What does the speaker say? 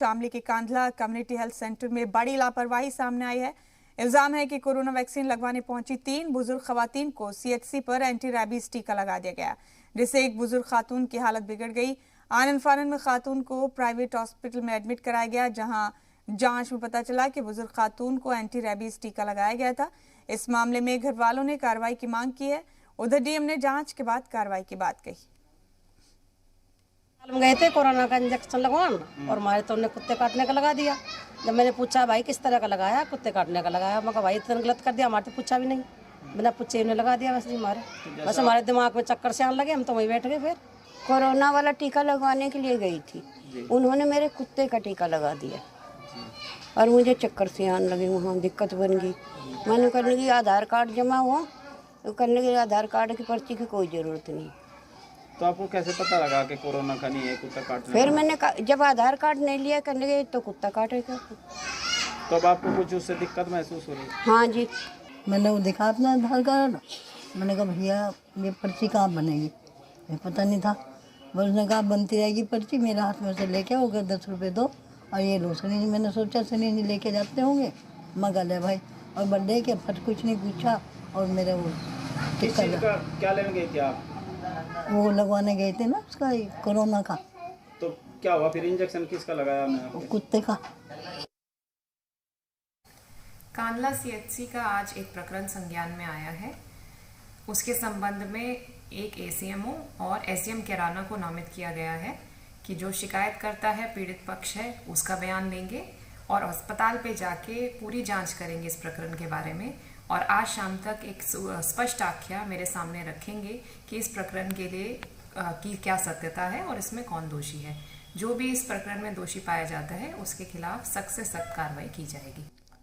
शामली के Kandhla community health centre में बड़ी लापरवाही सामने आई है। इल्जाम है कि कोरोना वैक्सीन लगवाने पहुंची 3 बुजुर्ग खवातीन को सीएचसी पर एंटी रैबीज टीका लगा दिया गया, जिससे एक बुजुर्ग खातून की हालत बिगड़ गई। आनन फानन में खातून को प्राइवेट हॉस्पिटल में एडमिट कराया गया, जहां जांच में पता चला कि बुजुर्ग खातून को एंटी रैबीज टीका लगाया गया था। इस मामले में घर वालों ने कार्रवाई की मांग की है। उधर डीएम ने जांच के बाद कार्रवाई की बात कही। हम गए थे कोरोना का इंजेक्शन लगवान और हमारे तो उन्हें कुत्ते काटने का लगा दिया। जब मैंने पूछा भाई किस तरह का लगाया, कुत्ते काटने का लगाया। मैं कहा भाई इतना गलत कर दिया, हमारे तो पूछा भी नहीं, बिना पूछे उन्हें लगा दिया। वैसे बस हमारे दिमाग में चक्कर से आने लगे, हम तो वहीं बैठ गए। फिर कोरोना वाला टीका लगवाने के लिए गई थी, उन्होंने मेरे कुत्ते का टीका लगा दिया और मुझे चक्कर से आने लगे। वहाँ दिक्कत बन गई। मैंने करने की आधार कार्ड जमा हुआ, तो करने के लिए आधार कार्ड की पर्ची की कोई ज़रूरत नहीं। तो आपको कैसे पता लगा कि कोरोना का नहीं है, कुत्ता काटने? फिर मैंने जब आधार कार्ड नहीं लिया करने गए तो कुत्ता काटेगा। तो अब आपको कुछ उससे दिक्कत महसूस हो रही है? हाँ जी। मैंने वो दिखा अपना आधार कार्ड, मैंने कहा भैया ये पर्ची कहाँ बनेगी, मुझे पता नहीं था। बस उसने कहा बनती रहेगी पर्ची, मेरे हाथ में से लेके हो गए 10 रुपये दो और ये लो सनी। मैंने सोचा सनी नहीं लेके जाते होंगे, मगा ले भाई। और बर्थडे के फट कुछ नहीं पूछा और मेरे वो टीका क्या लेने गए थे आप? वो लगवाने गए थे ना उसका कोरोना का। तो क्या हुआ फिर? इंजेक्शन किसका लगाया आपने? कुत्ते का। कांधला सीएचसी का आज एक प्रकरण संज्ञान में आया है। उसके संबंध में एक एसीएमओ और एसडीएम कैराना को नामित किया गया है कि जो शिकायत करता है, पीड़ित पक्ष है, उसका बयान लेंगे और अस्पताल पे जाके पूरी जांच करेंगे इस प्रकरण के बारे में। और आज शाम तक एक स्पष्ट आख्या मेरे सामने रखेंगे कि इस प्रकरण के लिए की क्या सत्यता है और इसमें कौन दोषी है। जो भी इस प्रकरण में दोषी पाया जाता है उसके खिलाफ सख्त से सख्त कार्रवाई की जाएगी।